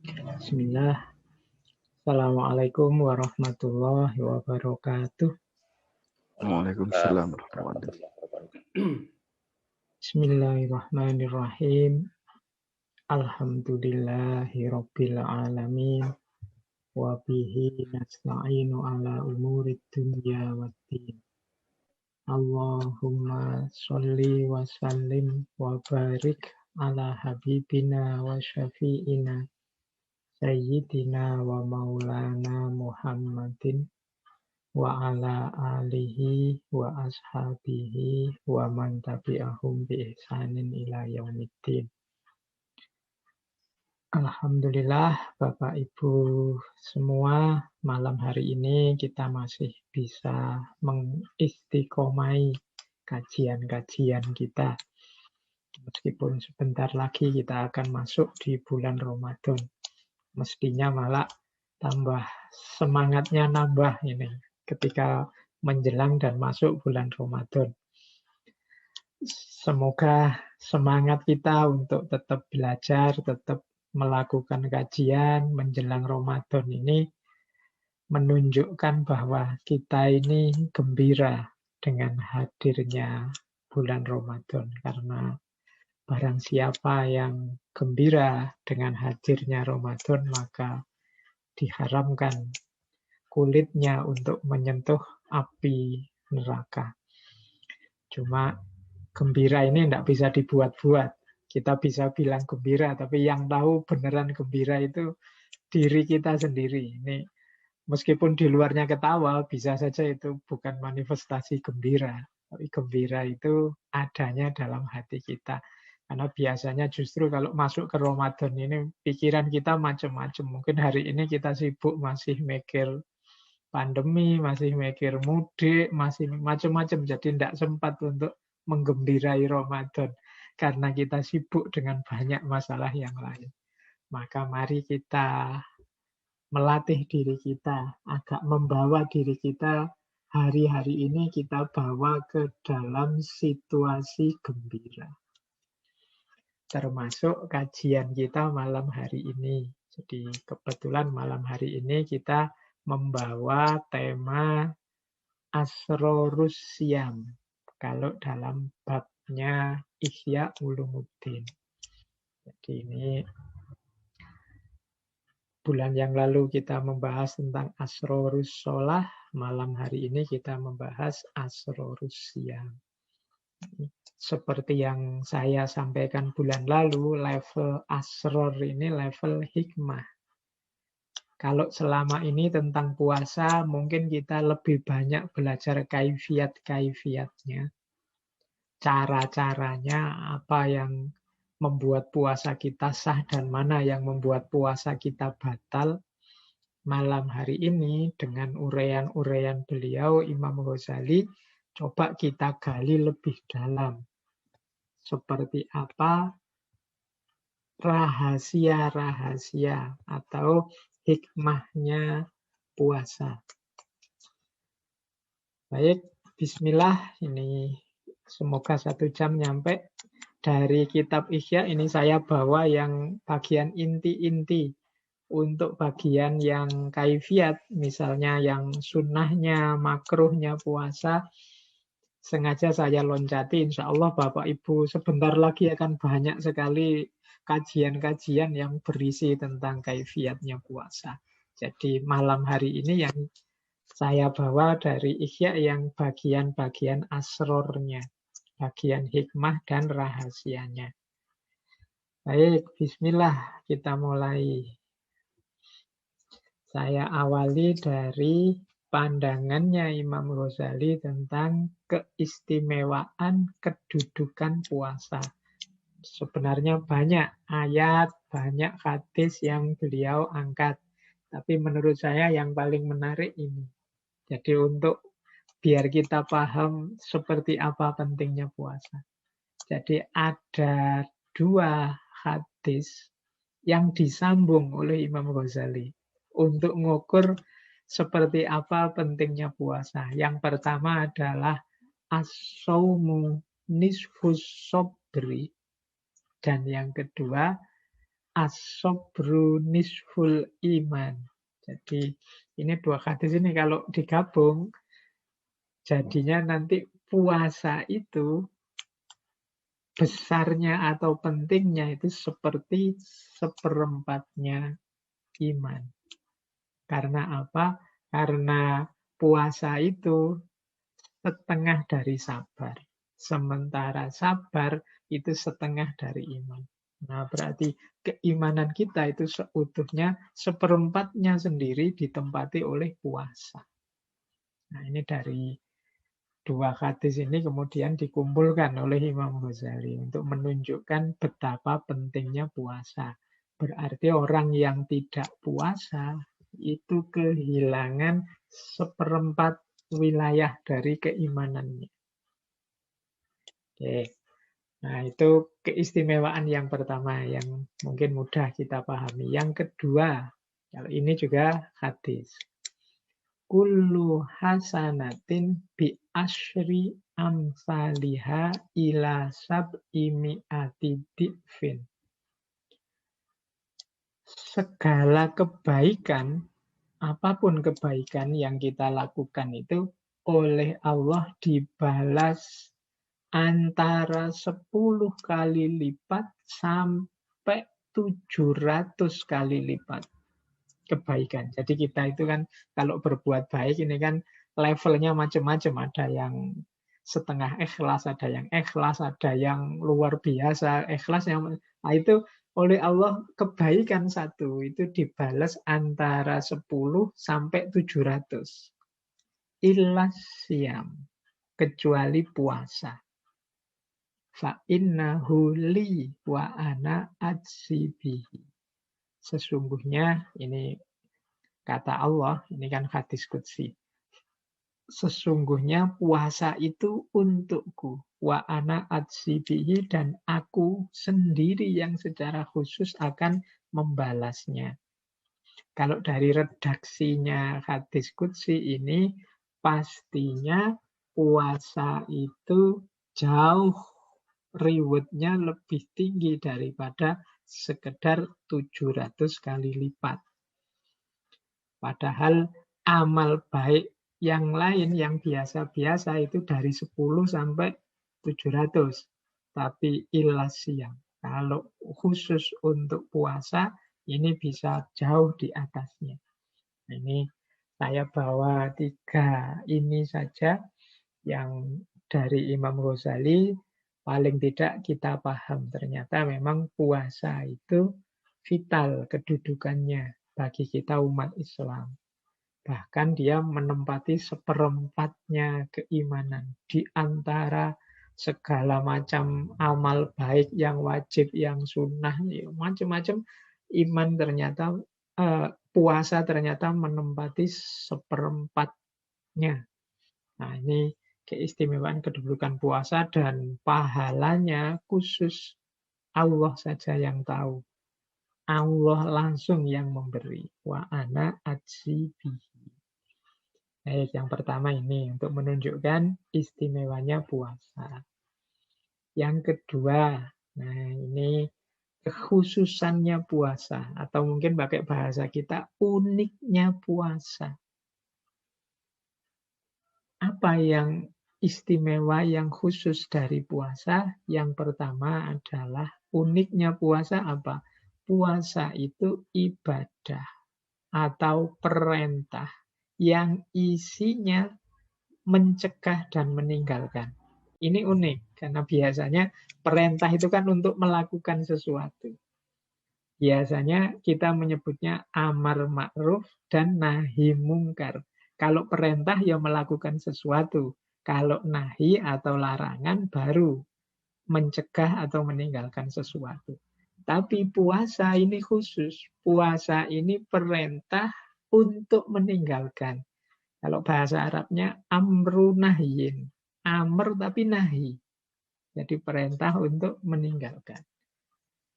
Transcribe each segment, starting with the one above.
Bismillah. Assalamualaikum warahmatullahi wabarakatuh. Waalaikumsalam warahmatullahi wabarakatuh. Bismillahirrahmanirrahim. Alhamdulillahi rabbil alamin. Wa bihi nasta'inu ala umurid dunya waddin. Allahumma sholli wa sallim wa barik ala habibina wa syafi'ina Sayyidina wa maulana Muhammadin wa ala alihi wa ashabihi wa man tabi'ahum bi ihsanin ila yaumiddin. Alhamdulillah Bapak Ibu semua, malam hari ini kita masih bisa mengistiqomai kajian-kajian kita. Meskipun sebentar lagi kita akan masuk di bulan Ramadan. Mestinya malah tambah semangatnya nambah ini ketika menjelang dan masuk bulan Ramadan. Semoga semangat kita untuk tetap belajar, tetap melakukan kajian menjelang Ramadan ini menunjukkan bahwa kita ini gembira dengan hadirnya bulan Ramadan. Karena barang siapa yang gembira dengan hadirnya Ramadan, maka diharamkan kulitnya untuk menyentuh api neraka. Cuma gembira ini tidak bisa dibuat-buat. Kita bisa bilang gembira, tapi yang tahu beneran gembira itu diri kita sendiri. Ini meskipun di luarnya ketawa, bisa saja itu bukan manifestasi gembira. Tapi gembira itu adanya dalam hati kita. Karena biasanya justru kalau masuk ke Ramadan ini pikiran kita macam-macam. Mungkin hari ini kita sibuk masih mikir pandemi, masih mikir mudik, masih macam-macam. Jadi tidak sempat untuk menggembirai Ramadan. Karena kita sibuk dengan banyak masalah yang lain. Maka mari kita melatih diri kita, agak membawa diri kita hari-hari ini kita bawa ke dalam situasi gembira. Termasuk kajian kita malam hari ini. Jadi kebetulan malam hari ini kita membawa tema Asrorus Syam. Kalau dalam babnya Ihya Ulumuddin. Jadi ini bulan yang lalu kita membahas tentang Asrorus Sholah. Malam hari ini kita membahas Asrorus Syam. Seperti yang saya sampaikan bulan lalu, level asror ini level hikmah. Kalau selama ini tentang puasa, mungkin kita lebih banyak belajar kaifiat-kaifiatnya. Cara-caranya, apa yang membuat puasa kita sah dan mana yang membuat puasa kita batal. Malam hari ini dengan uraian-uraian beliau, Imam Ghazali, coba kita gali lebih dalam. Seperti apa rahasia-rahasia atau hikmahnya puasa. Baik, bismillah. Ini semoga 1 jam nyampe. Dari kitab Ihya ini saya bawa yang bagian inti-inti. Untuk bagian yang kaifiat, misalnya yang sunnahnya, makruhnya puasa, sengaja saya loncati, insya Allah Bapak Ibu sebentar lagi akan banyak sekali kajian-kajian yang berisi tentang kaifiatnya puasa. Jadi malam hari ini yang saya bawa dari Ihya yang bagian-bagian asrornya, bagian hikmah dan rahasianya. Baik, bismillah, kita mulai. Saya awali dari pandangannya Imam Ghazali tentang keistimewaan kedudukan puasa. Sebenarnya banyak ayat, banyak hadis yang beliau angkat. Tapi menurut saya yang paling menarik ini. Jadi untuk biar kita paham seperti apa pentingnya puasa. Jadi ada 2 hadis yang disambung oleh Imam Ghazali untuk mengukur seperti apa pentingnya puasa. Yang pertama adalah as-saumu nisfus sobri. Dan yang kedua, as-sabru nisful iman. Jadi ini dua hadis ini kalau digabung, jadinya nanti puasa itu besarnya atau pentingnya itu seperti seperempatnya iman. Karena apa? Karena puasa itu setengah dari sabar. Sementara sabar itu setengah dari iman. Nah, berarti keimanan kita itu seutuhnya seperempatnya sendiri ditempati oleh puasa. Nah, ini dari dua hadis ini kemudian dikumpulkan oleh Imam Ghazali untuk menunjukkan betapa pentingnya puasa. Berarti orang yang tidak puasa itu kehilangan seperempat wilayah dari keimanannya. Oke. Nah, itu keistimewaan yang pertama yang mungkin mudah kita pahami. Yang kedua, kalau ini juga hadis. Kullu hasanatin bi asyri amsaliha ila sab'i mi'ati di'fin. Segala kebaikan, apapun kebaikan yang kita lakukan itu oleh Allah dibalas antara 10 kali lipat sampai 700 kali lipat kebaikan. Jadi kita itu kan kalau berbuat baik ini kan levelnya macam-macam. Ada yang setengah ikhlas, ada yang luar biasa ikhlas. Nah itu oleh Allah kebaikan satu itu dibalas antara 10 sampai 700. Illas siyam, kecuali puasa. Fa innahu li wa ana ajzibihi. Sesungguhnya ini kata Allah, ini kan hadis qudsi. Sesungguhnya puasa itu untukku. Wa ana ajzibihi, dan aku sendiri yang secara khusus akan membalasnya. Kalau dari redaksinya hadis qudsi ini, pastinya puasa itu jauh rewardnya lebih tinggi daripada sekedar 700 kali lipat. Padahal amal baik yang lain yang biasa-biasa itu dari 10 sampai 700. Tapi ilas siang. Kalau khusus untuk puasa, ini bisa jauh di atasnya. Ini saya bawa 3 ini saja yang dari Imam Ghazali. Paling tidak kita paham ternyata memang puasa itu vital kedudukannya bagi kita umat Islam. Bahkan dia menempati seperempatnya keimanan di antara segala macam amal baik yang wajib, yang sunnah, macam-macam iman ternyata puasa ternyata menempati seperempatnya. Nah, ini keistimewaan kedudukan puasa dan pahalanya khusus Allah saja yang tahu. Allah langsung yang memberi. Wa ana ajzibihi. Baik, yang pertama ini untuk menunjukkan istimewanya puasa. Yang kedua, nah ini kekhususannya puasa. Atau mungkin pakai bahasa kita, uniknya puasa. Apa yang istimewa, yang khusus dari puasa? Yang pertama adalah uniknya puasa apa? Puasa itu ibadah atau perintah yang isinya mencegah dan meninggalkan. Ini unik, karena biasanya perintah itu kan untuk melakukan sesuatu. Biasanya kita menyebutnya amar ma'ruf dan nahi mungkar. Kalau perintah ya melakukan sesuatu. Kalau nahi atau larangan baru mencegah atau meninggalkan sesuatu. Tapi puasa ini khusus. Puasa ini perintah untuk meninggalkan. Kalau bahasa Arabnya amru nahyin. Amr tapi nahi. Jadi perintah untuk meninggalkan.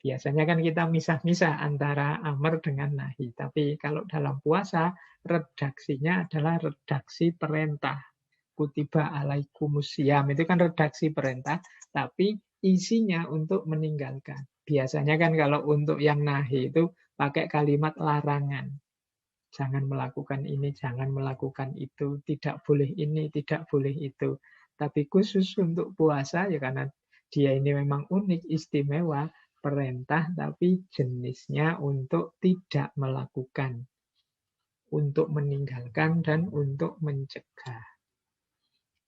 Biasanya kan kita misah-misah antara amr dengan nahi. Tapi kalau dalam puasa, redaksinya adalah redaksi perintah. Kutiba alaikumusiyam. Itu kan redaksi perintah, tapi isinya untuk meninggalkan. Biasanya kan kalau untuk yang nahi itu pakai kalimat larangan. Jangan melakukan ini, jangan melakukan itu, tidak boleh ini, tidak boleh itu. Tapi khusus untuk puasa, ya karena dia ini memang unik, istimewa, perintah, tapi jenisnya untuk tidak melakukan, untuk meninggalkan, dan untuk mencegah.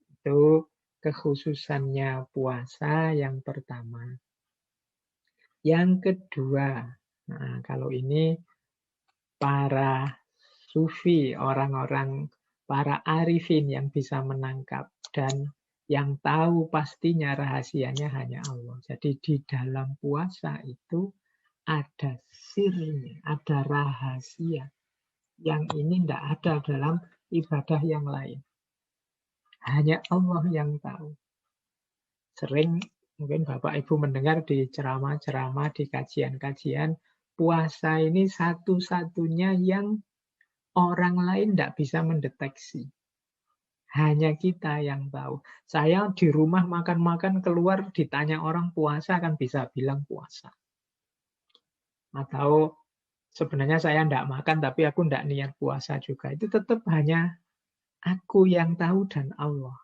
Itu kekhususannya puasa yang pertama. Yang kedua, nah kalau ini para sufi, orang-orang, para arifin yang bisa menangkap dan yang tahu pastinya rahasianya hanya Allah. Jadi di dalam puasa itu ada sirnya, ada rahasia yang ini tidak ada dalam ibadah yang lain. Hanya Allah yang tahu. Sering mungkin Bapak Ibu mendengar di ceramah-ceramah, di kajian-kajian, puasa ini satu-satunya yang orang lain tidak bisa mendeteksi. Hanya kita yang tahu. Saya di rumah makan-makan keluar ditanya orang puasa kan bisa bilang puasa. Atau sebenarnya saya tidak makan tapi aku tidak niat puasa juga. Itu tetap hanya aku yang tahu dan Allah.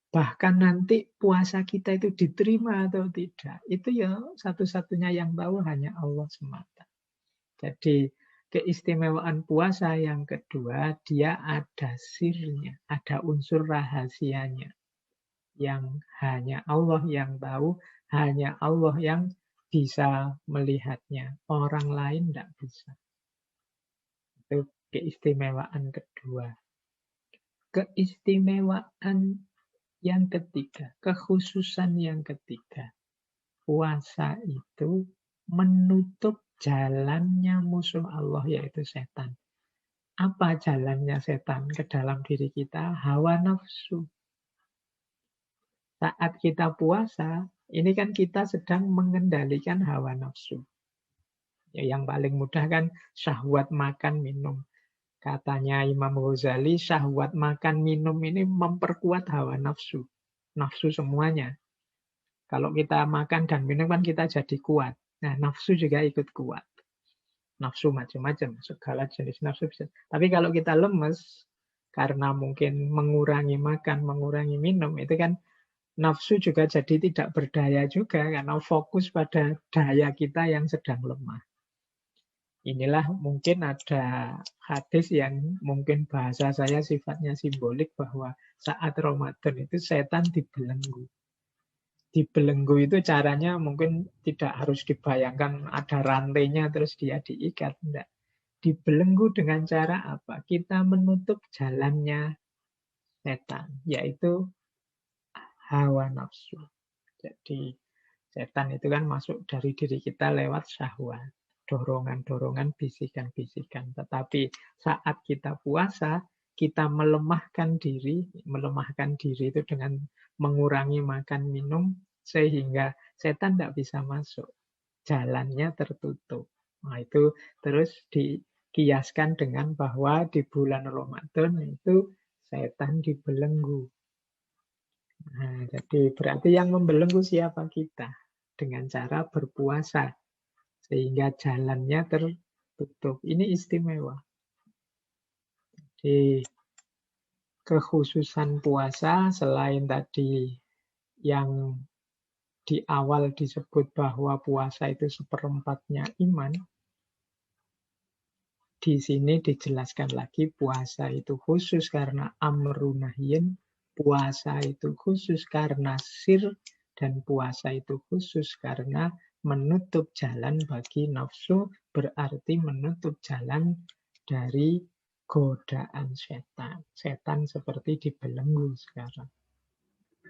Bahkan nanti puasa kita itu diterima atau tidak. Itu ya satu-satunya yang tahu hanya Allah semata. Jadi keistimewaan puasa yang kedua, dia ada sirnya, ada unsur rahasianya. Yang hanya Allah yang tahu, hanya Allah yang bisa melihatnya. Orang lain tidak bisa. Itu keistimewaan kedua. Keistimewaan yang ketiga, kekhususan yang ketiga. Puasa itu menutup jalannya musuh Allah, yaitu setan. Apa jalannya setan ke dalam diri kita? Hawa nafsu. Saat kita puasa, ini kan kita sedang mengendalikan hawa nafsu. Ya, yang paling mudah kan syahwat makan minum. Katanya Imam Ghazali, syahwat makan minum ini memperkuat hawa nafsu. Nafsu semuanya. Kalau kita makan dan minum kan kita jadi kuat. Nah, nafsu juga ikut kuat. Nafsu macam-macam, segala jenis nafsu bisa. Tapi kalau kita lemes, karena mungkin mengurangi makan, mengurangi minum, itu kan nafsu juga jadi tidak berdaya juga, karena fokus pada daya kita yang sedang lemah. Inilah mungkin ada hadis yang mungkin bahasa saya sifatnya simbolik bahwa saat Ramadan itu setan dibelenggu. Dibelenggu itu caranya mungkin tidak harus dibayangkan ada rantainya terus dia diikat. Enggak. Dibelenggu dengan cara apa? Kita menutup jalannya setan, yaitu hawa nafsu. Jadi setan itu kan masuk dari diri kita lewat syahwat. Dorongan-dorongan, bisikan-bisikan. Tetapi saat kita puasa, kita melemahkan diri itu dengan mengurangi makan minum, sehingga setan tidak bisa masuk. Jalannya tertutup. Nah, itu terus dikiaskan dengan bahwa di bulan Ramadan itu setan dibelenggu. Nah, jadi berarti yang membelenggu siapa? Kita. Dengan cara berpuasa. Sehingga jalannya tertutup. Ini istimewa. Jadi kekhususan puasa selain tadi yang di awal disebut bahwa puasa itu seperempatnya iman, di sini dijelaskan lagi puasa itu khusus karena amrun nahyin, puasa itu khusus karena sir, dan puasa itu khusus karena menutup jalan bagi nafsu, berarti menutup jalan dari godaan setan. Setan seperti dibelenggu sekarang.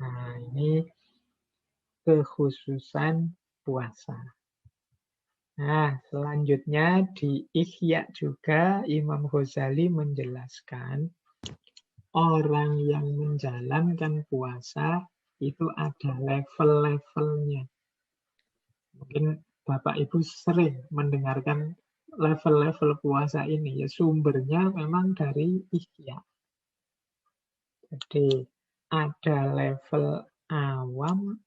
Nah, ini kekhususan puasa. Nah, selanjutnya di Ihya juga Imam Ghazali menjelaskan orang yang menjalankan puasa itu ada level-levelnya. Mungkin Bapak Ibu sering mendengarkan level-level puasa ini. Ya, sumbernya memang dari Ihya. Jadi ada level awam,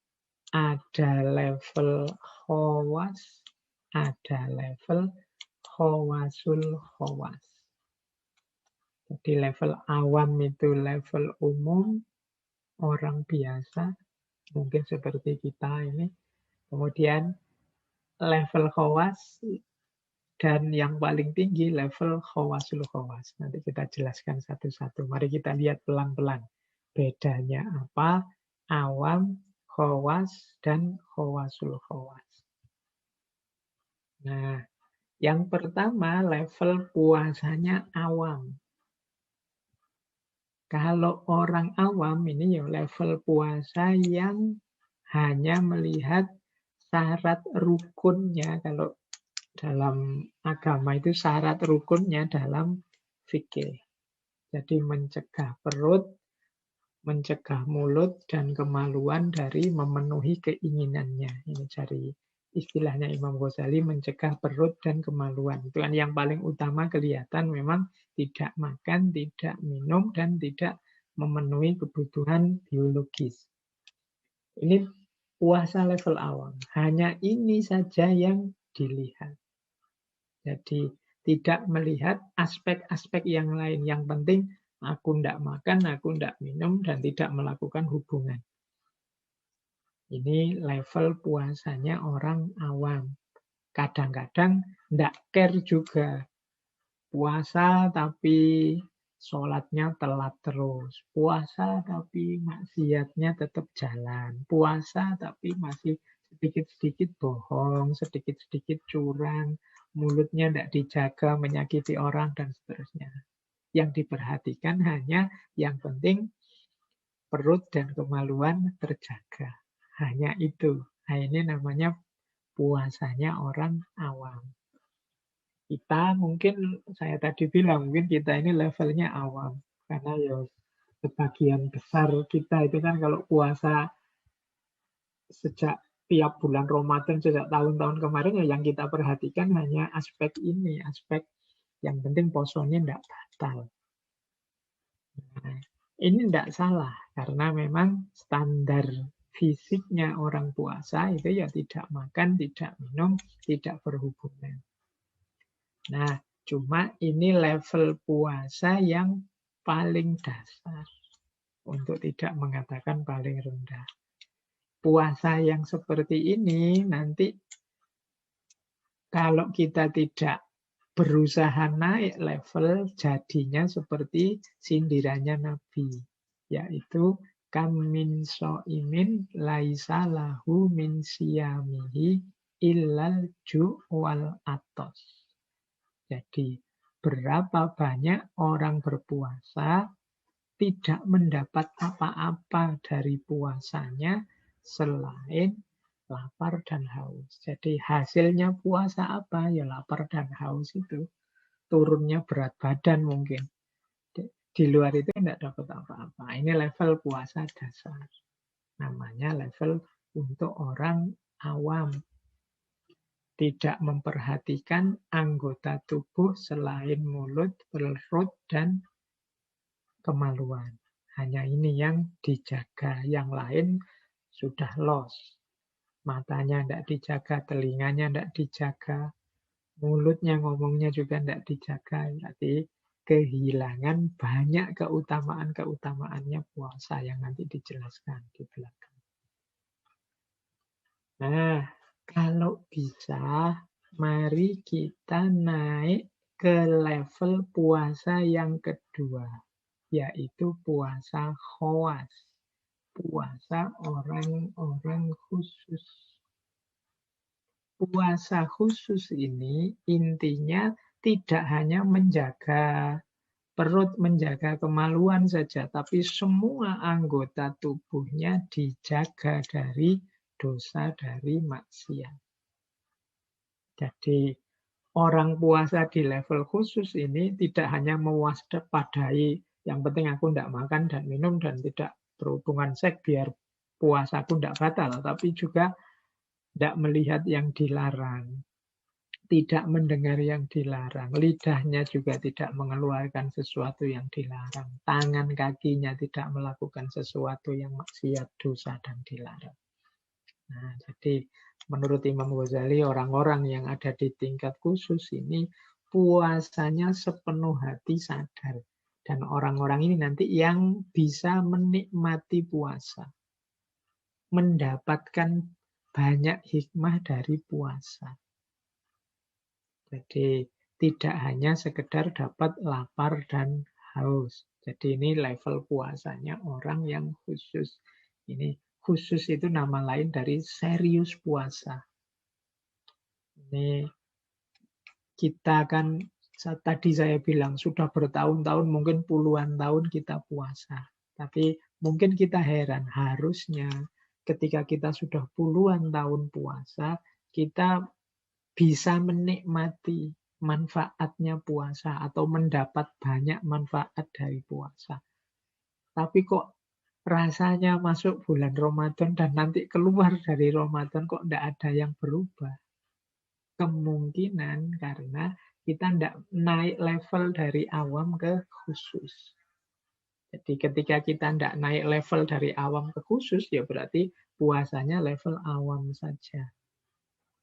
ada level khawas, ada level khawasul khawas. Jadi level awam itu level umum, orang biasa, mungkin seperti kita ini. Kemudian level khawas dan yang paling tinggi level khawasul khawas. Nanti kita jelaskan satu-satu. Mari kita lihat pelan-pelan. Bedanya apa? Awam, khawas, dan khawasul khawas. Nah, yang pertama level puasanya awam. Kalau orang awam ini ya level puasa yang hanya melihat syarat rukunnya. Kalau dalam agama itu syarat rukunnya dalam fikih. Jadi mencegah perut, mencegah mulut, dan kemaluan dari memenuhi keinginannya. Ini dari istilahnya Imam Ghazali, mencegah perut dan kemaluan. Itu kan yang paling utama kelihatan memang tidak makan, tidak minum, dan tidak memenuhi kebutuhan biologis. Ini puasa level awam. Hanya ini saja yang dilihat. Jadi tidak melihat aspek-aspek yang lain. Yang penting aku tidak makan, aku tidak minum, dan tidak melakukan hubungan. Ini level puasanya orang awam. Kadang-kadang tidak care juga. Puasa tapi sholatnya telat terus. Puasa tapi maksiatnya tetap jalan. Puasa tapi masih sedikit-sedikit bohong, sedikit-sedikit curang. Mulutnya tidak dijaga, menyakiti orang, dan seterusnya. Yang diperhatikan hanya yang penting perut dan kemaluan terjaga. Hanya itu. Nah, ini namanya puasanya orang awam. Kita mungkin, saya tadi bilang, mungkin kita ini levelnya awam. Karena ya sebagian besar kita itu kan kalau puasa sejak tiap bulan Ramadan, sejak tahun-tahun kemarin, ya yang kita perhatikan hanya aspek ini. Aspek yang penting posonya tidak batal. Nah, ini tidak salah. Karena memang standar fisiknya orang puasa itu ya tidak makan, tidak minum, tidak berhubungan. Nah, cuma ini level puasa yang paling dasar. Untuk tidak mengatakan paling rendah. Puasa yang seperti ini nanti kalau kita tidak berusaha naik level, jadinya seperti sindirannya Nabi. Yaitu kam min so'imin laisa lahu min siyamihi illal ju' wal atos. Jadi berapa banyak orang berpuasa tidak mendapat apa-apa dari puasanya selain lapar dan haus. Jadi hasilnya puasa apa? Ya lapar dan haus itu. Turunnya berat badan mungkin. Di luar itu tidak dapat apa-apa. Ini level puasa dasar. Namanya level untuk orang awam. Tidak memperhatikan anggota tubuh selain mulut, perut, dan kemaluan. Hanya ini yang dijaga. Yang lain sudah lost. Matanya tidak dijaga, telinganya tidak dijaga, mulutnya ngomongnya juga tidak dijaga. Berarti kehilangan banyak keutamaan-keutamaannya puasa yang nanti dijelaskan di belakang. Nah, kalau bisa, mari kita naik ke level puasa yang kedua, yaitu puasa khawas. Puasa orang-orang khusus. Puasa khusus ini intinya tidak hanya menjaga perut, menjaga kemaluan saja, tapi semua anggota tubuhnya dijaga dari dosa, dari maksiat. Jadi orang puasa di level khusus ini tidak hanya mewaspadai yang penting aku tidak makan dan minum dan tidak berhubungan seks biar puasaku tidak batal, tapi juga tidak melihat yang dilarang, tidak mendengar yang dilarang, lidahnya juga tidak mengeluarkan sesuatu yang dilarang, tangan kakinya tidak melakukan sesuatu yang maksiat, dosa, dan dilarang. Nah, jadi menurut Imam Ghazali, orang-orang yang ada di tingkat khusus ini puasanya sepenuh hati sadar. Dan orang-orang ini nanti yang bisa menikmati puasa. Mendapatkan banyak hikmah dari puasa. Jadi tidak hanya sekedar dapat lapar dan haus. Jadi ini level puasanya orang yang khusus. Ini khusus itu nama lain dari serius puasa. Ini kita kan tadi saya bilang sudah bertahun-tahun, mungkin puluhan tahun kita puasa. Tapi mungkin kita heran, harusnya ketika kita sudah puluhan tahun puasa, kita bisa menikmati manfaatnya puasa atau mendapat banyak manfaat dari puasa. Tapi kok rasanya masuk bulan Ramadan dan nanti keluar dari Ramadan kok tidak ada yang berubah. Kemungkinan karena kita tidak naik level dari awam ke khusus. Jadi ketika kita tidak naik level dari awam ke khusus, ya berarti puasanya level awam saja.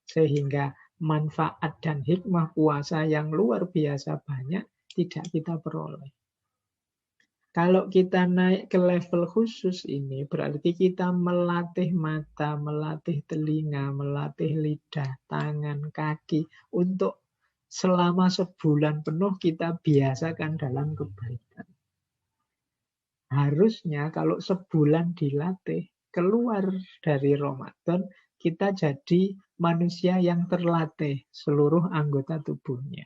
Sehingga manfaat dan hikmah puasa yang luar biasa banyak tidak kita peroleh. Kalau kita naik ke level khusus ini, berarti kita melatih mata, melatih telinga, melatih lidah, tangan, kaki, untuk selama sebulan penuh kita biasakan dalam kebaikan. Harusnya kalau sebulan dilatih, keluar dari Ramadan, kita jadi manusia yang terlatih seluruh anggota tubuhnya.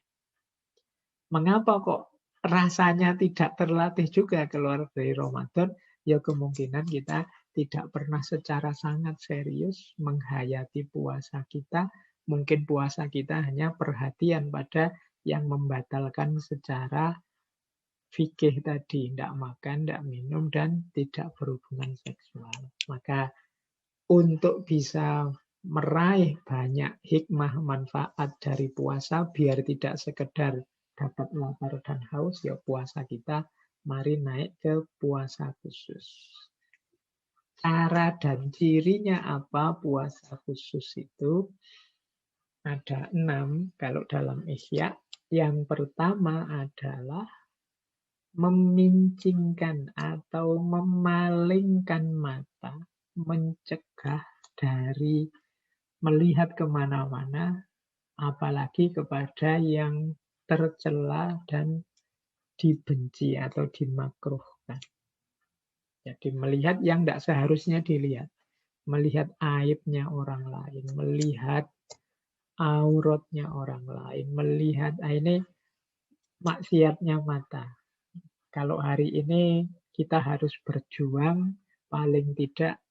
Mengapa kok rasanya tidak terlatih juga keluar dari Ramadan? Ya kemungkinan kita tidak pernah secara sangat serius menghayati puasa kita. Mungkin puasa kita hanya perhatian pada yang membatalkan secara fikih tadi. Tidak makan, tidak minum, dan tidak berhubungan seksual. Maka untuk bisa meraih banyak hikmah manfaat dari puasa, biar tidak sekedar dapat lapar dan haus, ya puasa kita mari naik ke puasa khusus. Cara dan cirinya apa puasa khusus itu? Ada 6 kalau dalam Ihya. Yang pertama adalah memincingkan atau memalingkan mata, mencegah dari melihat kemana-mana, apalagi kepada yang tercela dan dibenci atau dimakruhkan. Jadi melihat yang tidak seharusnya dilihat. Melihat aibnya orang lain, melihat auratnya orang lain, melihat ini maksiatnya mata. Kalau hari ini kita harus berjuang paling tidak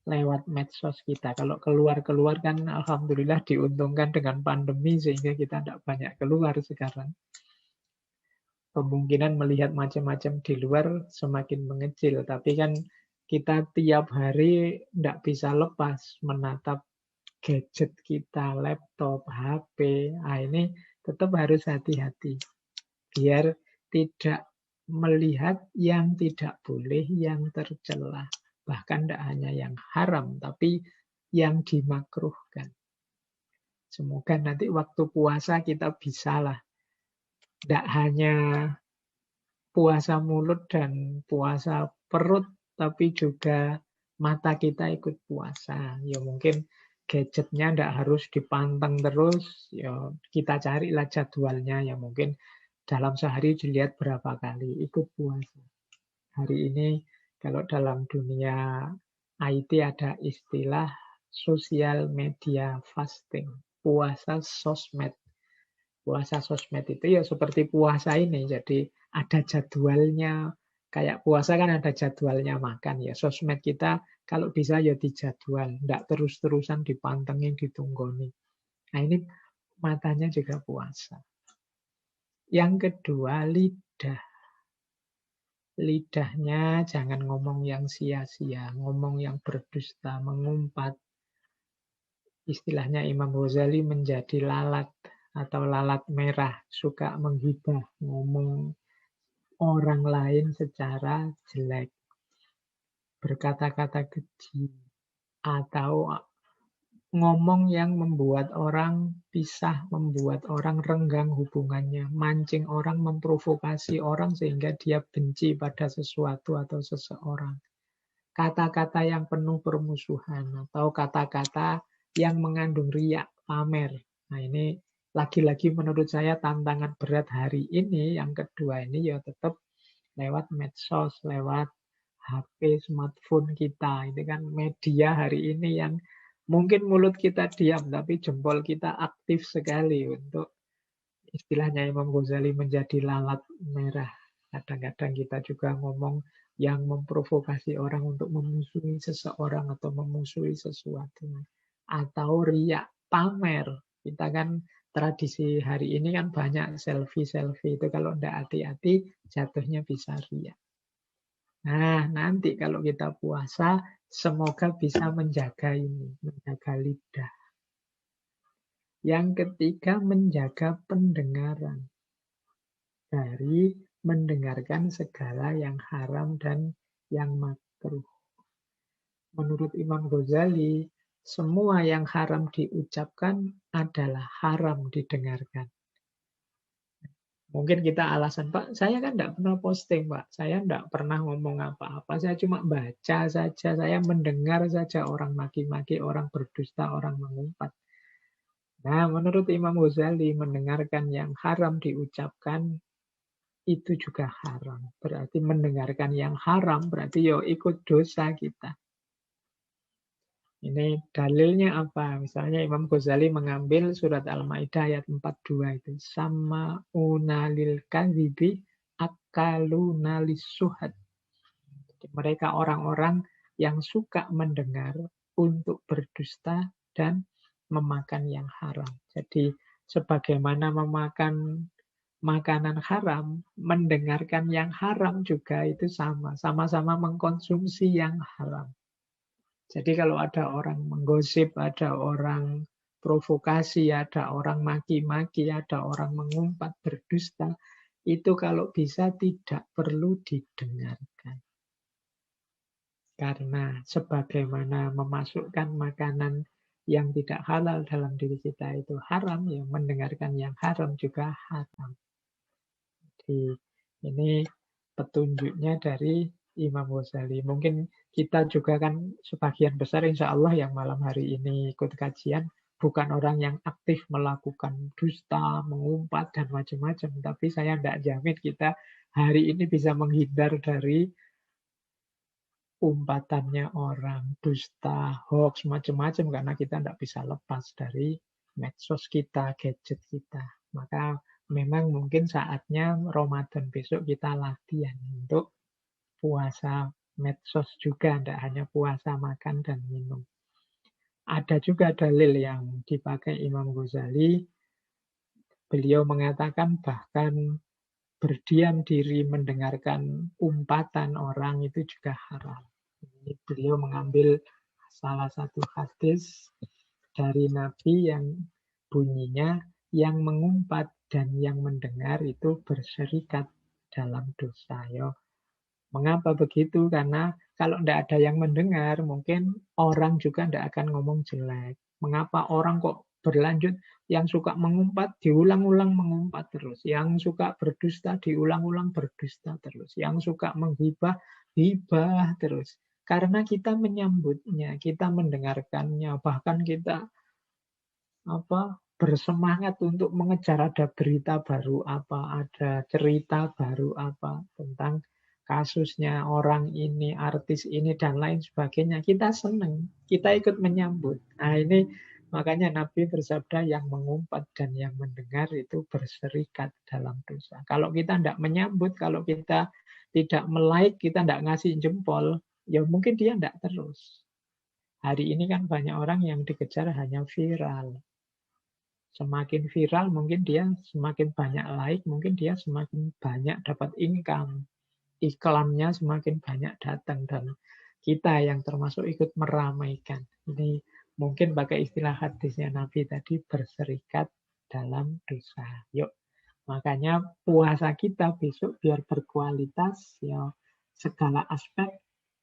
lewat medsos kita. Kalau keluar-keluar kan alhamdulillah diuntungkan dengan pandemi sehingga kita tidak banyak keluar sekarang. Kemungkinan melihat macam-macam di luar semakin mengecil. Tapi kan kita tiap hari tidak bisa lepas menatap gadget kita, laptop, HP. Nah, ini tetap harus hati-hati. Biar tidak melihat yang tidak boleh, yang tercela. Bahkan tidak hanya yang haram, tapi yang dimakruhkan. Semoga nanti waktu puasa kita bisalah. Tidak hanya puasa mulut dan puasa perut, tapi juga mata kita ikut puasa. Ya mungkin gadgetnya tidak harus dipanteng terus. Ya kita carilah jadwalnya. Ya mungkin dalam sehari dilihat berapa kali ikut puasa. Hari ini kalau dalam dunia IT ada istilah social media fasting, puasa sosmed. Puasa sosmed itu ya seperti puasa ini, jadi ada jadwalnya. Kayak puasa kan ada jadwalnya makan ya. Sosmed kita kalau bisa ya dijadwal, tidak terus-terusan dipantengin, ditunggoni. Nah ini matanya juga puasa. Yang kedua, lidah. Lidahnya jangan ngomong yang sia-sia, ngomong yang berdusta, mengumpat. Istilahnya Imam Ghazali menjadi lalat atau lalat merah, suka menghibah, ngomong orang lain secara jelek, berkata-kata keji, atau ngomong yang membuat orang pisah, membuat orang renggang hubungannya, mancing orang, memprovokasi orang sehingga dia benci pada sesuatu atau seseorang. Kata-kata yang penuh permusuhan atau kata-kata yang mengandung riak, pamer. Nah, ini lagi-lagi menurut saya tantangan berat hari ini, yang kedua ini ya tetap lewat medsos, lewat HP, smartphone kita. Itu kan media hari ini yang mungkin mulut kita diam, tapi jempol kita aktif sekali untuk istilahnya Imam Ghazali menjadi lalat merah. Kadang-kadang kita juga ngomong yang memprovokasi orang untuk memusuhi seseorang atau memusuhi sesuatu. Atau riak, pamer. Kita kan tradisi hari ini kan banyak selfie-selfie. Itu kalau tidak hati-hati jatuhnya bisa riak. Nah, nanti kalau kita puasa, semoga bisa menjaga ini, menjaga lidah. Yang ketiga, menjaga pendengaran. Dari mendengarkan segala yang haram dan yang makruh. Menurut Imam Ghazali, semua yang haram diucapkan adalah haram didengarkan. Mungkin kita alasan, Pak, saya kan tidak pernah posting, Pak. Saya tidak pernah ngomong apa-apa. Saya cuma baca saja, saya mendengar saja orang maki-maki, orang berdusta, orang mengumpat. Nah, menurut Imam Ghazali, mendengarkan yang haram diucapkan itu juga haram. Berarti mendengarkan yang haram, berarti yo ikut dosa kita. Ini dalilnya apa? Misalnya Imam Ghazali mengambil surat Al-Maidah ayat 42 itu. Sama unalil kadhibi akaluna lisuhat. Jadi mereka orang-orang yang suka mendengar untuk berdusta dan memakan yang haram. Jadi sebagaimana memakan makanan haram, mendengarkan yang haram juga itu sama. Sama-sama mengkonsumsi yang haram. Jadi kalau ada orang menggosip, ada orang provokasi, ada orang maki-maki, ada orang mengumpat, berdusta, itu kalau bisa tidak perlu didengarkan. Karena sebagaimana memasukkan makanan yang tidak halal dalam diri kita itu haram, ya mendengarkan yang haram juga haram. Jadi ini petunjuknya dari Imam Ghazali. Mungkin kita juga kan sebagian besar insya Allah yang malam hari ini ikut kajian bukan orang yang aktif melakukan dusta, mengumpat, dan macam-macam. Tapi saya tidak jamin kita hari ini bisa menghindar dari umpatannya orang, dusta, hoax, macam-macam. Karena kita tidak bisa lepas dari medsos kita, gadget kita. Maka memang mungkin saatnya Ramadan besok kita latihan untuk puasa medsos juga, tidak hanya puasa makan dan minum. Ada juga dalil yang dipakai Imam Ghazali. Beliau mengatakan bahkan berdiam diri mendengarkan umpatan orang itu juga haram. Ini beliau mengambil salah satu hadis dari Nabi yang bunyinya yang mengumpat dan yang mendengar itu berserikat dalam dosa. Mengapa begitu? Karena kalau tidak ada yang mendengar, mungkin orang juga tidak akan ngomong jelek. Mengapa orang kok berlanjut yang suka mengumpat, diulang-ulang mengumpat terus. Yang suka berdusta, diulang-ulang berdusta terus. Yang suka menghibah, hibah terus. Karena kita menyambutnya, kita mendengarkannya, bahkan kita bersemangat untuk mengejar ada berita baru apa, ada cerita baru apa tentang kasusnya orang ini, artis ini, dan lain sebagainya. Kita senang, kita ikut menyambut. Nah ini makanya Nabi bersabda yang mengumpat dan yang mendengar itu berserikat dalam dosa. Kalau kita tidak menyambut, kalau kita tidak melike, kita tidak ngasih jempol, ya mungkin dia tidak terus. Hari ini kan banyak orang yang dikejar hanya viral. Semakin viral mungkin dia semakin banyak like, mungkin dia semakin banyak dapat income. Iklannya semakin banyak datang dan kita yang termasuk ikut meramaikan. Ini mungkin pakai istilah hadisnya Nabi tadi berserikat dalam dosa. Yuk, makanya puasa kita besok biar berkualitas, ya segala aspek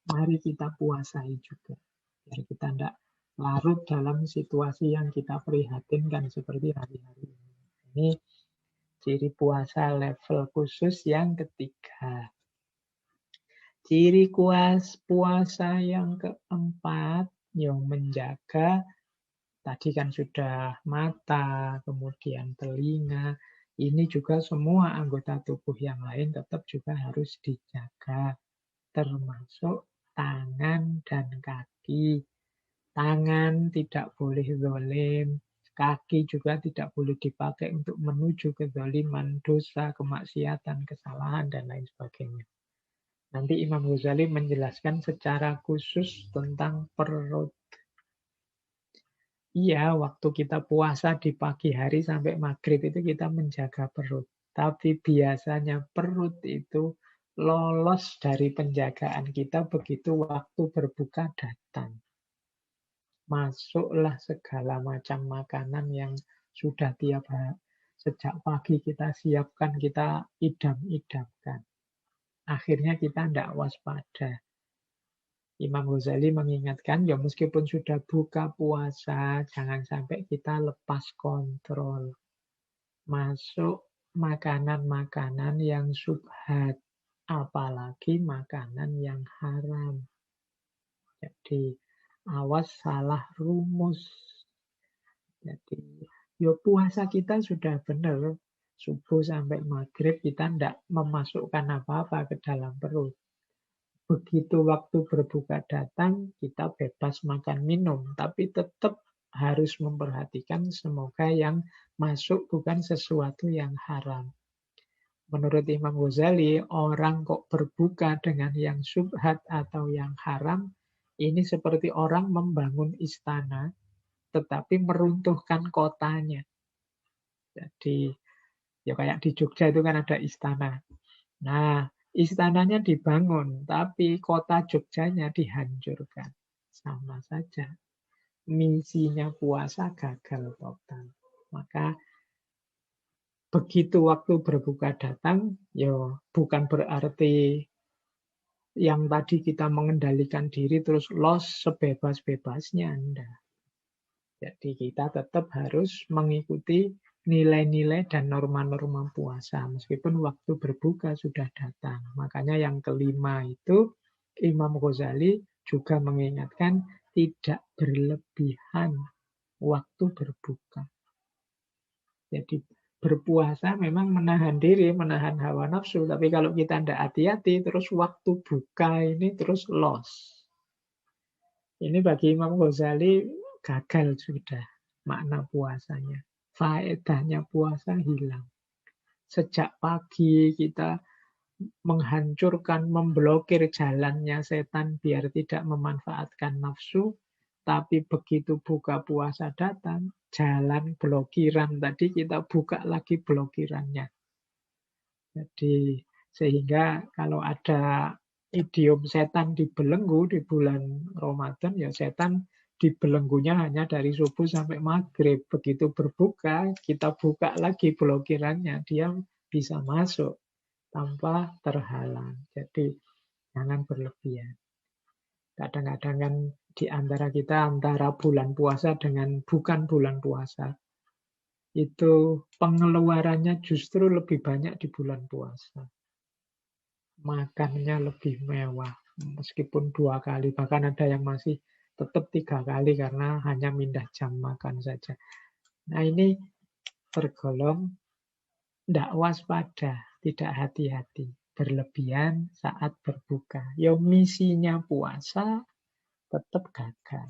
mari kita puasai juga. biar kita tidak larut dalam situasi yang kita prihatinkan seperti hari-hari ini. Ini ciri puasa level khusus yang ketiga. Ciri puasa yang keempat, yang menjaga, tadi kan sudah mata, kemudian telinga, ini juga semua anggota tubuh yang lain tetap juga harus dijaga, termasuk tangan dan kaki. Tangan tidak boleh zalim, kaki juga tidak boleh dipakai untuk menuju kezaliman, dosa, kemaksiatan, kesalahan, dan lain sebagainya. Nanti Imam Ghazali menjelaskan secara khusus tentang perut. Iya, waktu kita puasa di pagi hari sampai maghrib itu kita menjaga perut. Tapi biasanya perut itu lolos dari penjagaan kita begitu waktu berbuka datang. Masuklah segala macam makanan yang sudah tiap hari, sejak pagi kita siapkan, kita idam-idamkan. Akhirnya kita tidak waspada. Imam Ghazali mengingatkan, ya meskipun sudah buka puasa, jangan sampai kita lepas kontrol. Masuk makanan-makanan yang subhat, apalagi makanan yang haram. Jadi, awas salah rumus. Jadi, ya puasa kita sudah benar. Subuh sampai maghrib kita tidak memasukkan apa-apa ke dalam perut. Begitu waktu berbuka datang, kita bebas makan minum. Tapi tetap harus memperhatikan semoga yang masuk bukan sesuatu yang haram. Menurut Imam Ghazali, orang kok berbuka dengan yang subhat atau yang haram, ini seperti orang membangun istana, tetapi meruntuhkan kotanya. Jadi, ya kayak di Jogja itu kan ada istana. Nah, istananya dibangun, tapi kota Jogjanya dihancurkan. Sama saja. Misinya puasa gagal total. Maka begitu waktu berbuka datang, ya bukan berarti yang tadi kita mengendalikan diri terus los sebebas-bebasnya. Enggak. Jadi kita tetap harus mengikuti nilai-nilai dan norma-norma puasa. Meskipun waktu berbuka sudah datang. Makanya yang kelima itu Imam Ghazali juga mengingatkan tidak berlebihan waktu berbuka. Jadi berpuasa memang menahan diri, menahan hawa nafsu. Tapi kalau kita tidak hati-hati, terus waktu buka ini terus loss. Ini bagi Imam Ghazali gagal sudah makna puasanya. Faedahnya puasa hilang. Sejak pagi kita menghancurkan, memblokir jalannya setan biar tidak memanfaatkan nafsu. Tapi begitu buka puasa datang, jalan blokiran tadi kita buka lagi blokirannya. Jadi sehingga kalau ada idiom setan dibelenggu di bulan Ramadan, ya setan dibelenggunya hanya dari subuh sampai maghrib. Begitu berbuka, kita buka lagi blokirannya, dia bisa masuk tanpa terhalang. Jadi jangan berlebihan. Kadang-kadang kan di antara kita antara bulan puasa dengan bukan bulan puasa, itu pengeluarannya justru lebih banyak di bulan puasa. Makannya lebih mewah, meskipun 2 kali, bahkan ada yang masih tetap 3 kali karena hanya pindah jam makan saja. Nah ini tergolong tidak waspada, tidak hati-hati, berlebihan saat berbuka. Ya misinya puasa tetap gagal,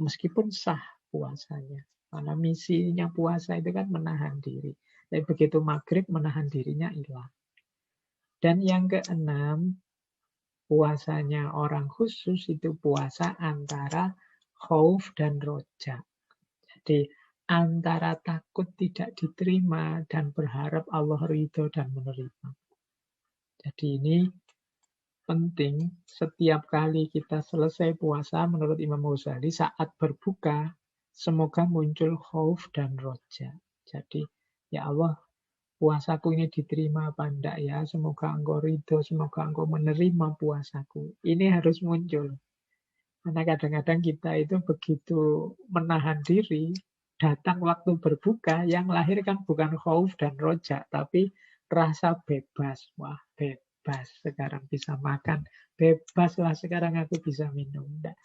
meskipun sah puasanya. Karena misinya puasa itu kan menahan diri. Tapi begitu maghrib menahan dirinya hilang. Dan yang keenam, puasanya orang khusus itu puasa antara khauf dan roja. Jadi antara takut tidak diterima dan berharap Allah ridho dan menerima. Jadi ini penting, setiap kali kita selesai puasa menurut Imam Ghazali saat berbuka, semoga muncul khauf dan roja. Jadi, ya Allah, puasaku ini diterima apa enggak ya? Semoga engkau ridho, semoga engkau menerima puasaku. Ini harus muncul. Karena kadang-kadang kita itu begitu menahan diri, datang waktu berbuka, yang lahir kan bukan khauf dan roja, tapi rasa bebas. Wah, bebas sekarang bisa makan, bebaslah sekarang aku bisa minum. Nggak.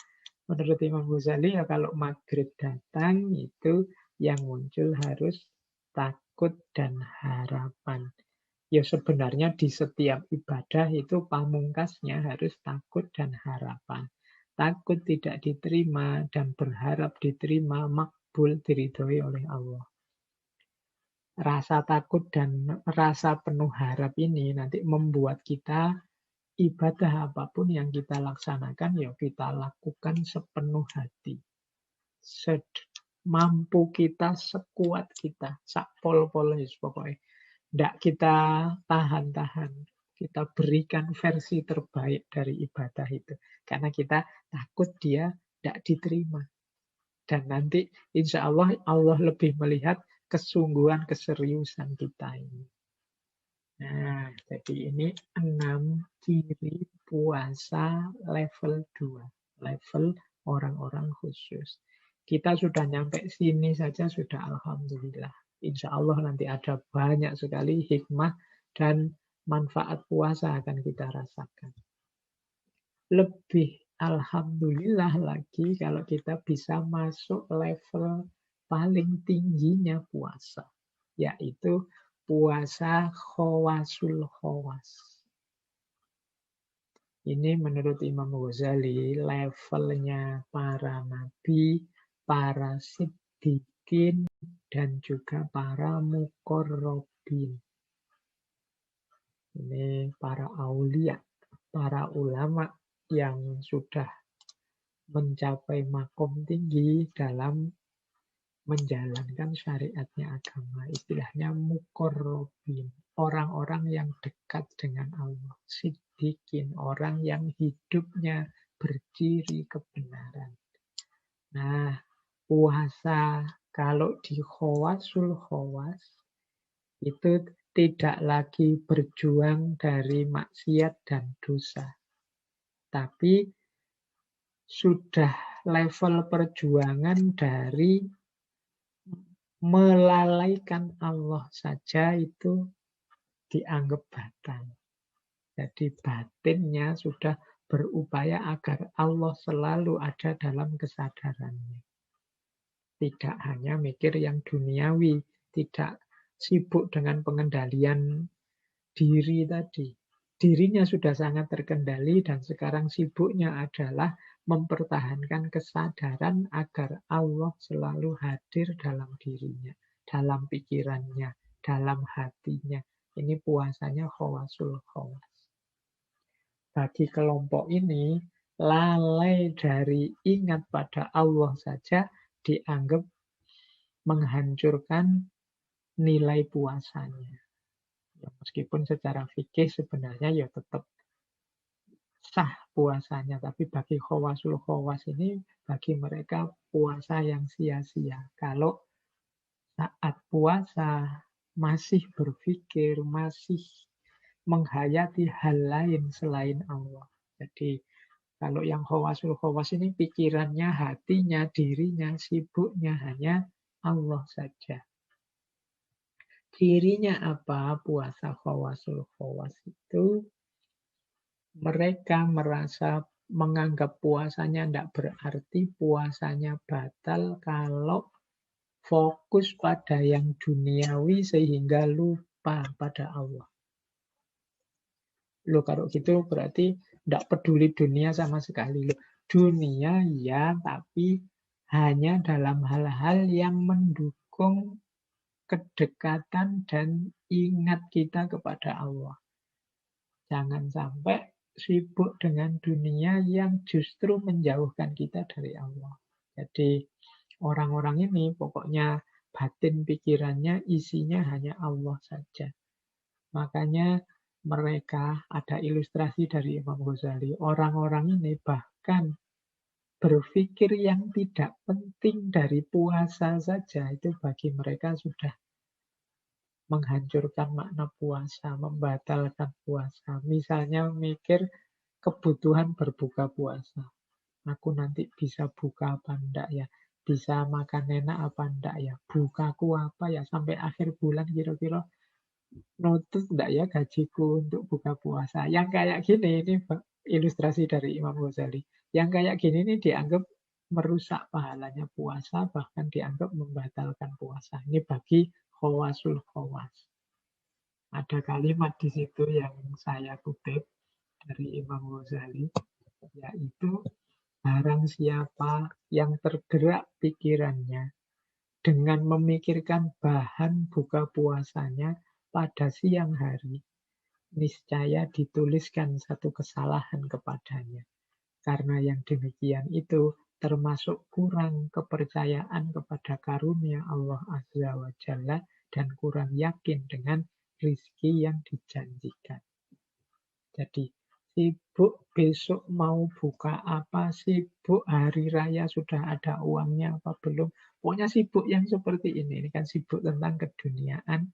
Menurut Imam Ghazali ya kalau maghrib datang itu yang muncul harus takut dan harapan. Ya sebenarnya di setiap ibadah itu pamungkasnya harus takut dan harapan. Takut tidak diterima dan berharap diterima, makbul, diridhoi oleh Allah. Rasa takut dan rasa penuh harap ini nanti membuat kita ibadah apapun yang kita laksanakan, ya kita lakukan sepenuh hati. Mampu kita, sekuat kita, sak pol-pol pokoknya. Tidak kita tahan-tahan. Kita berikan versi terbaik dari ibadah itu. Karena kita takut dia tidak diterima. Dan nanti insya Allah, Allah lebih melihat kesungguhan, keseriusan kita ini. Nah, jadi ini 6 ciri puasa level 2. Level orang-orang khusus. Kita sudah nyampe sini saja sudah alhamdulillah. Insya Allah nanti ada banyak sekali hikmah dan manfaat puasa akan kita rasakan. Lebih alhamdulillah lagi kalau kita bisa masuk level paling tingginya puasa, yaitu puasa khawasul khawas. Ini menurut Imam Ghazali levelnya para nabi, para siddiqin, dan juga para muqarrabin. Ini para aulia, para ulama yang sudah mencapai makom tinggi dalam menjalankan syariatnya agama. Istilahnya muqarrabin, orang-orang yang dekat dengan Allah. Siddiqin, orang yang hidupnya berciri kebenaran. Nah, puasa kalau di khawasul khawas itu tidak lagi berjuang dari maksiat dan dosa. Tapi sudah level perjuangan dari melalaikan Allah saja itu dianggap batal. Jadi batinnya sudah berupaya agar Allah selalu ada dalam kesadarannya. Tidak hanya mikir yang duniawi, tidak sibuk dengan pengendalian diri tadi. Dirinya sudah sangat terkendali dan sekarang sibuknya adalah mempertahankan kesadaran agar Allah selalu hadir dalam dirinya, dalam pikirannya, dalam hatinya. Ini puasanya khawasul khawas. Bagi kelompok ini, lalai dari ingat pada Allah saja dianggap menghancurkan nilai puasanya. Ya, meskipun secara fikih sebenarnya ya tetap sah puasanya, tapi bagi khawasul khawas ini, bagi mereka puasa yang sia-sia. Kalau saat puasa masih berpikir, masih menghayati hal lain selain Allah. Jadi kalau yang khawasul khawas ini pikirannya, hatinya, dirinya, sibuknya hanya Allah saja. Cirinya apa puasa khawasul khawas itu? Mereka merasa menganggap puasanya tidak berarti, puasanya batal kalau fokus pada yang duniawi sehingga lupa pada Allah. Loh kalau gitu berarti tidak peduli dunia sama sekali. Loh, dunia ya, tapi hanya dalam hal-hal yang mendukung kedekatan dan ingat kita kepada Allah. Jangan sampai sibuk dengan dunia yang justru menjauhkan kita dari Allah. Jadi orang-orang ini pokoknya batin pikirannya isinya hanya Allah saja. Makanya mereka ada ilustrasi dari Imam Ghazali. Orang-orang ini bahkan berpikir yang tidak penting dari puasa saja itu bagi mereka sudah menghancurkan makna puasa, membatalkan puasa. Misalnya mikir kebutuhan berbuka puasa. Aku nanti bisa buka apa enggak ya? Bisa makan enak apa enggak ya? Bukaku apa ya? Sampai akhir bulan kira-kira nutup enggak ya gajiku untuk buka puasa? Yang kayak gini, ini ilustrasi dari Imam Ghazali. Yang kayak gini ini dianggap merusak pahalanya puasa, bahkan dianggap membatalkan puasa. Ini bagi khawasul khawas. Ada kalimat di situ yang saya kutip dari Imam Ghazali, yaitu barang siapa yang tergerak pikirannya dengan memikirkan bahan buka puasanya pada siang hari, niscaya dituliskan satu kesalahan kepadanya. Karena yang demikian itu termasuk kurang kepercayaan kepada karunia Allah Azza wa Jalla dan kurang yakin dengan rizki yang dijanjikan. Jadi sibuk besok mau buka apa, sibuk hari raya sudah ada uangnya apa belum. Pokoknya sibuk yang seperti ini kan sibuk tentang keduniaan.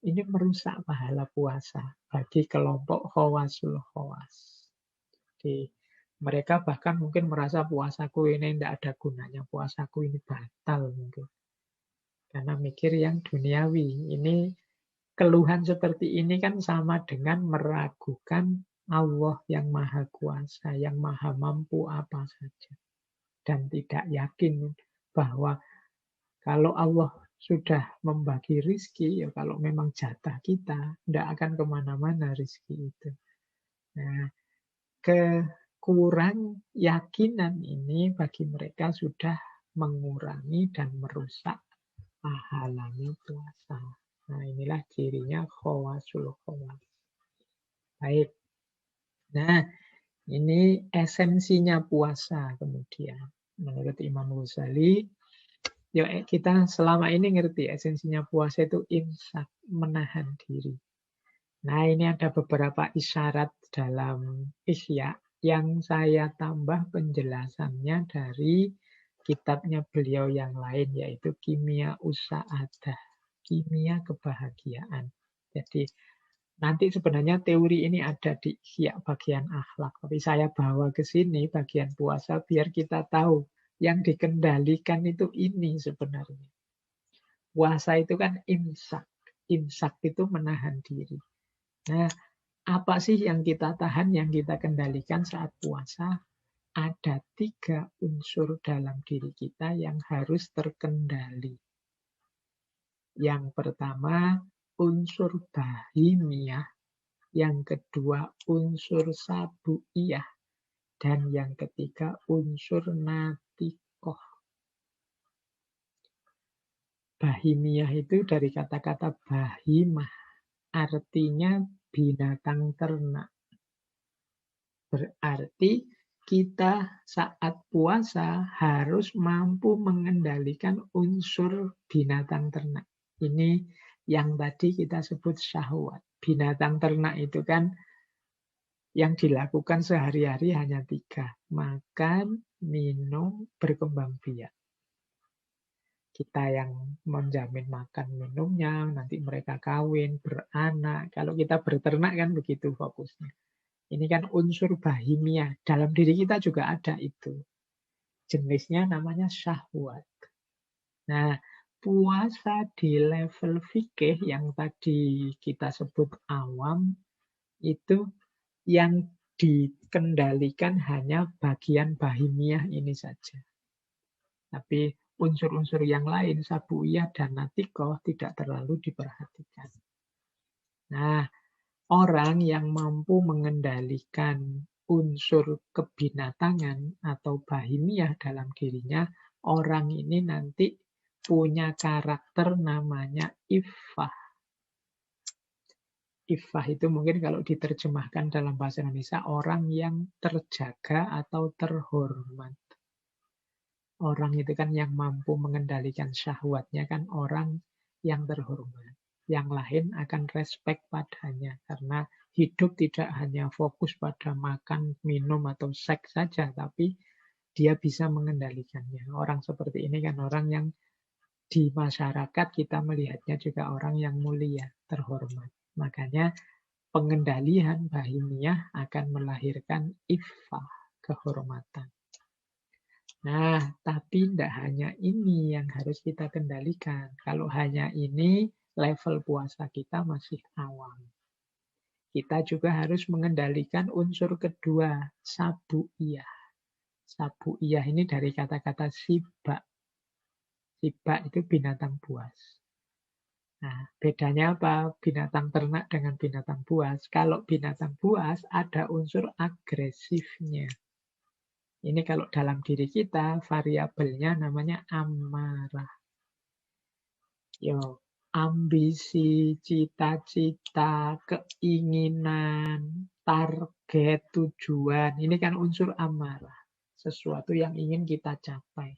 Ini merusak pahala puasa bagi kelompok khawasul khawas. Jadi mereka bahkan mungkin merasa puasaku ini tidak ada gunanya, puasaku ini batal mungkin. Karena mikir yang duniawi. Ini keluhan seperti ini kan sama dengan meragukan Allah yang maha kuasa, yang maha mampu apa saja. Dan tidak yakin bahwa kalau Allah sudah membagi rizki, ya kalau memang jatah kita, tidak akan kemana-mana rizki itu. Nah, kekurang yakinan ini bagi mereka sudah mengurangi dan merusak pahalanya puasa. Nah, inilah cirinya khawasul khawas. Baik. Nah, ini esensinya puasa kemudian. Menurut Imam Ghazali, ya kita selama ini ngerti esensinya puasa itu imsak, menahan diri. Nah, ini ada beberapa isyarat dalam Ihya yang saya tambah penjelasannya dari kitabnya beliau yang lain, yaitu Kimia Usa'adah, kimia kebahagiaan. Jadi nanti sebenarnya teori ini ada di Ihya bagian akhlak, tapi saya bawa ke sini bagian puasa biar kita tahu yang dikendalikan itu ini sebenarnya. Puasa itu kan imsak. Imsak itu menahan diri. Nah, apa sih yang kita tahan, yang kita kendalikan saat puasa? Ada 3 unsur dalam diri kita yang harus terkendali. Yang pertama, unsur bahimiyah. Yang kedua, unsur sabuiyah. Dan yang ketiga, unsur natikoh. Bahimiyah itu dari kata-kata bahimah. Artinya binatang ternak. Berarti kita saat puasa harus mampu mengendalikan unsur binatang ternak. Ini yang tadi kita sebut syahwat. Binatang ternak itu kan yang dilakukan sehari-hari hanya 3. Makan, minum, berkembang biak. Kita yang menjamin makan minumnya, nanti mereka kawin, beranak. Kalau kita berternak kan begitu fokusnya. Ini kan unsur bahimia. Dalam diri kita juga ada itu. Jenisnya namanya syahwat. Nah, puasa di level fikih yang tadi kita sebut awam, itu yang dikendalikan hanya bagian bahimiyah ini saja. Tapi unsur-unsur yang lain, sabuiyah dan natikoh, tidak terlalu diperhatikan. Nah, orang yang mampu mengendalikan unsur kebinatangan atau bahimiyah dalam dirinya, orang ini nanti punya karakter namanya iffah. Iffah itu mungkin kalau diterjemahkan dalam bahasa Indonesia, orang yang terjaga atau terhormat. Orang itu kan yang mampu mengendalikan syahwatnya kan orang yang terhormat. Yang lain akan respect padanya. Karena hidup tidak hanya fokus pada makan, minum, atau seks saja. Tapi dia bisa mengendalikannya. Orang seperti ini kan orang yang di masyarakat kita melihatnya juga orang yang mulia, terhormat. Makanya pengendalian bahimiyah akan melahirkan iffah, kehormatan. Nah, tapi tidak hanya ini yang harus kita kendalikan. Kalau hanya ini, level puasa kita masih awam. Kita juga harus mengendalikan unsur kedua, sabu'iyah. Sabu'iyah ini dari kata-kata sibak. Sibak itu binatang buas. Nah, bedanya apa binatang ternak dengan binatang buas? Kalau binatang buas ada unsur agresifnya. Ini kalau dalam diri kita, variabelnya namanya amarah. Yo, ambisi, cita-cita, keinginan, target, tujuan. Ini kan unsur amarah. Sesuatu yang ingin kita capai.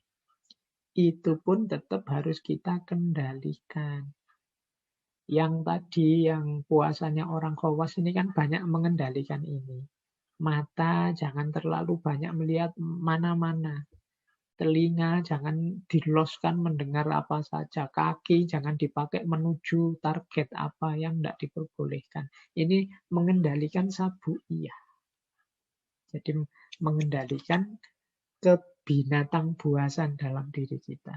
Itu pun tetap harus kita kendalikan. Yang tadi, yang puasanya orang Khawas ini kan banyak mengendalikan ini. Mata jangan terlalu banyak melihat mana-mana. Telinga jangan diloskan mendengar apa saja. Kaki jangan dipakai menuju target apa yang tidak diperbolehkan. Ini mengendalikan sabu'iyah. Jadi mengendalikan kebinatang buasan dalam diri kita.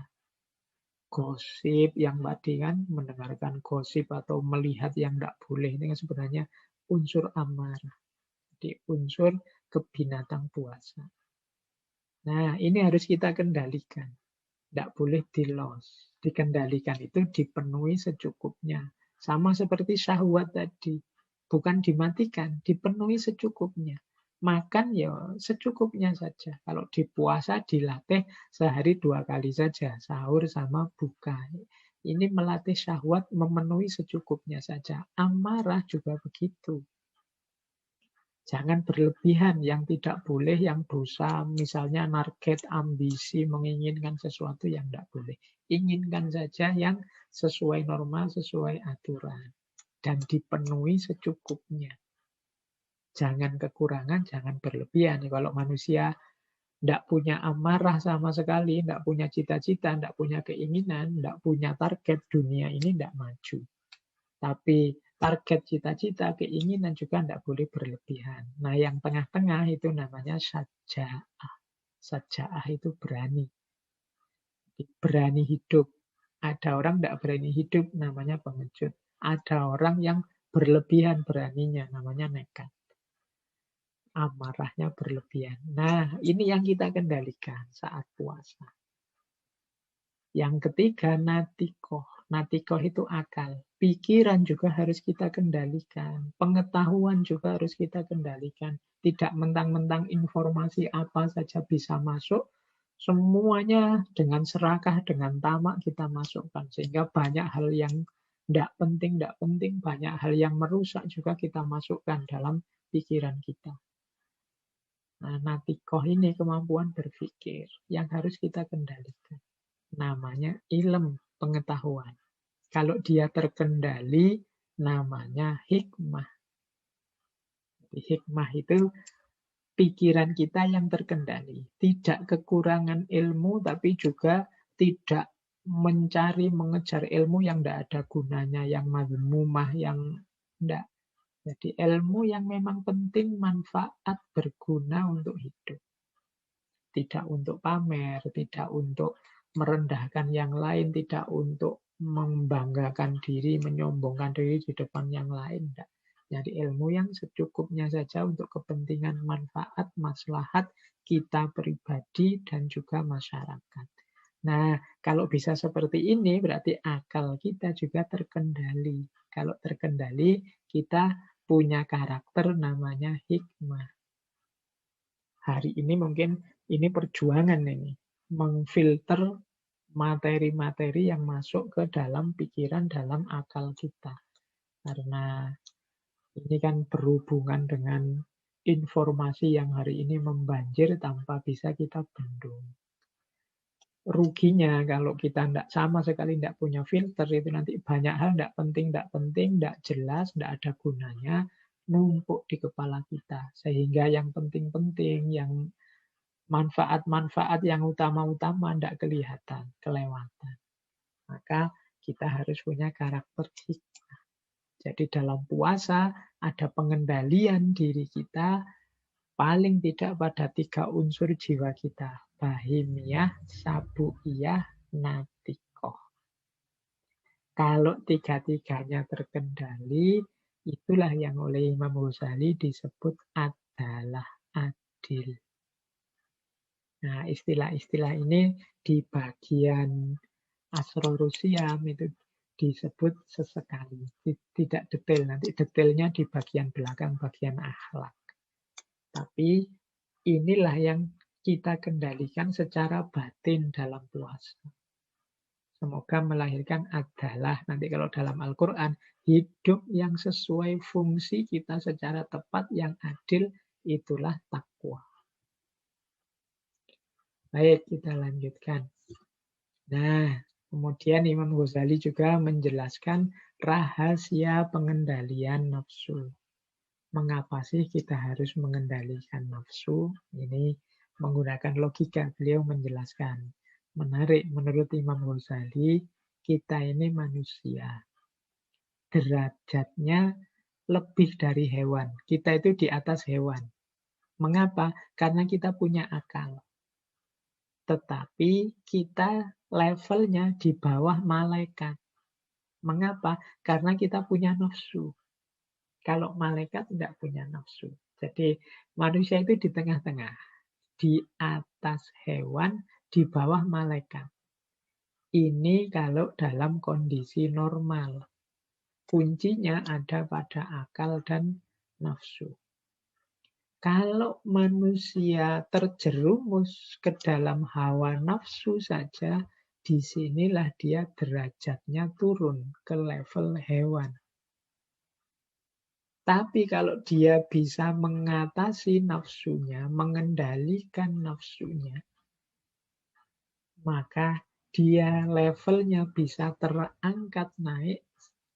Gosip yang tadi kan, mendengarkan gosip atau melihat yang tidak boleh. Ini kan sebenarnya unsur amarah. Jadi unsur kebinatang buasan. Nah, ini harus kita kendalikan. Tidak boleh di-loss. Dikendalikan itu dipenuhi secukupnya. Sama seperti syahwat tadi. Bukan dimatikan, dipenuhi secukupnya. Makan ya secukupnya saja. Kalau di puasa dilatih sehari 2 kali saja. Sahur sama buka. Ini melatih syahwat memenuhi secukupnya saja. Amarah juga begitu. Jangan berlebihan, yang tidak boleh, yang dosa, misalnya target, ambisi, menginginkan sesuatu yang tidak boleh. Inginkan saja yang sesuai norma, sesuai aturan. Dan dipenuhi secukupnya. Jangan kekurangan, jangan berlebihan. Kalau manusia tidak punya amarah sama sekali, tidak punya cita-cita, tidak punya keinginan, tidak punya target, dunia ini tidak maju. Tapi target, cita-cita, keinginan juga tidak boleh berlebihan. Nah, yang tengah-tengah itu namanya saja'ah. Saja'ah itu berani. Berani hidup. Ada orang tidak berani hidup, namanya pengecut. Ada orang yang berlebihan beraninya, namanya nekat. Amarahnya berlebihan. Nah, ini yang kita kendalikan saat puasa. Yang ketiga, natikoh. Natikoh itu akal. Pikiran juga harus kita kendalikan. Pengetahuan juga harus kita kendalikan. Tidak mentang-mentang informasi apa saja bisa masuk. Semuanya dengan serakah, dengan tamak kita masukkan. Sehingga banyak hal yang tidak penting, banyak hal yang merusak juga kita masukkan dalam pikiran kita. Nah, natikoh ini kemampuan berpikir yang harus kita kendalikan. Namanya ilmu, pengetahuan. Kalau dia terkendali, namanya hikmah. Jadi, hikmah itu pikiran kita yang terkendali. Tidak kekurangan ilmu, tapi juga tidak mencari, mengejar ilmu yang tidak ada gunanya, yang mazmumah, yang tidak. Jadi ilmu yang memang penting, manfaat, berguna untuk hidup. Tidak untuk pamer, tidak untuk merendahkan yang lain, tidak untuk membanggakan diri, menyombongkan diri di depan yang lain. Tidak. Jadi ilmu yang secukupnya saja untuk kepentingan manfaat, maslahat kita pribadi dan juga masyarakat. Nah, kalau bisa seperti ini berarti akal kita juga terkendali. Kalau terkendali, kita punya karakter namanya hikmah. Hari ini mungkin ini perjuangan ini. Mengfilter materi-materi yang masuk ke dalam pikiran, dalam akal kita. Karena ini kan berhubungan dengan informasi yang hari ini membanjir tanpa bisa kita bendung. Ruginya kalau kita sama sekali tidak punya filter, itu nanti banyak hal tidak penting, tidak jelas, tidak ada gunanya, numpuk di kepala kita. Sehingga yang penting-penting, yang manfaat-manfaat yang utama-utama tidak kelihatan, kelewatan. Maka kita harus punya karakter hikmah. Jadi dalam puasa ada pengendalian diri kita, paling tidak pada 3 unsur jiwa kita. bahimiyah, sabuiyah, natikoh. Kalau tiga-tiganya terkendali, itulah yang oleh Imam Ghazali disebut adalah adil. Nah, istilah-istilah ini di bagian Asrorus Siyam itu disebut sesekali, tidak detail. Nanti detailnya di bagian belakang, bagian akhlak. Tapi inilah yang kita kendalikan secara batin dalam puasa. Semoga melahirkan adalah, nanti kalau dalam Al-Quran, hidup yang sesuai fungsi kita secara tepat, yang adil, itulah takwa. Baik, kita lanjutkan. Nah, kemudian Imam Ghazali juga menjelaskan rahasia pengendalian nafsu. Mengapa sih kita harus mengendalikan nafsu? Ini menggunakan logika, beliau menjelaskan. Menarik, menurut Imam Ghazali, kita ini manusia. Derajatnya lebih dari hewan. Kita itu di atas hewan. Mengapa? Karena kita punya akal. Tetapi kita levelnya di bawah malaikat. Mengapa? Karena kita punya nafsu. Kalau malaikat tidak punya nafsu. Jadi manusia itu di tengah-tengah. Di atas hewan, di bawah malaikat. Ini kalau dalam kondisi normal. Kuncinya ada pada akal dan nafsu. Kalau manusia terjerumus ke dalam hawa nafsu saja, disinilah dia derajatnya turun ke level hewan. Tapi kalau dia bisa mengatasi nafsunya, mengendalikan nafsunya, maka dia levelnya bisa terangkat naik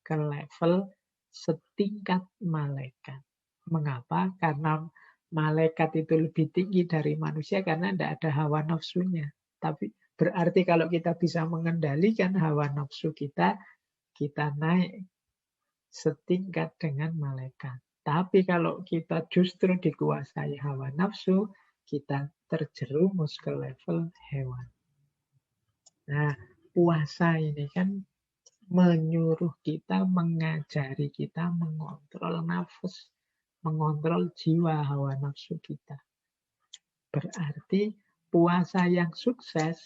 ke level setingkat malaikat. Mengapa? Karena malaikat itu lebih tinggi dari manusia karena tidak ada hawa nafsunya. Tapi berarti kalau kita bisa mengendalikan hawa nafsu kita naik setingkat dengan malaikat. Tapi kalau kita justru dikuasai hawa nafsu, kita terjerumus ke level hewan. Nah, puasa ini kan menyuruh kita, mengajari kita mengontrol nafsu, mengontrol jiwa hawa nafsu kita. Berarti puasa yang sukses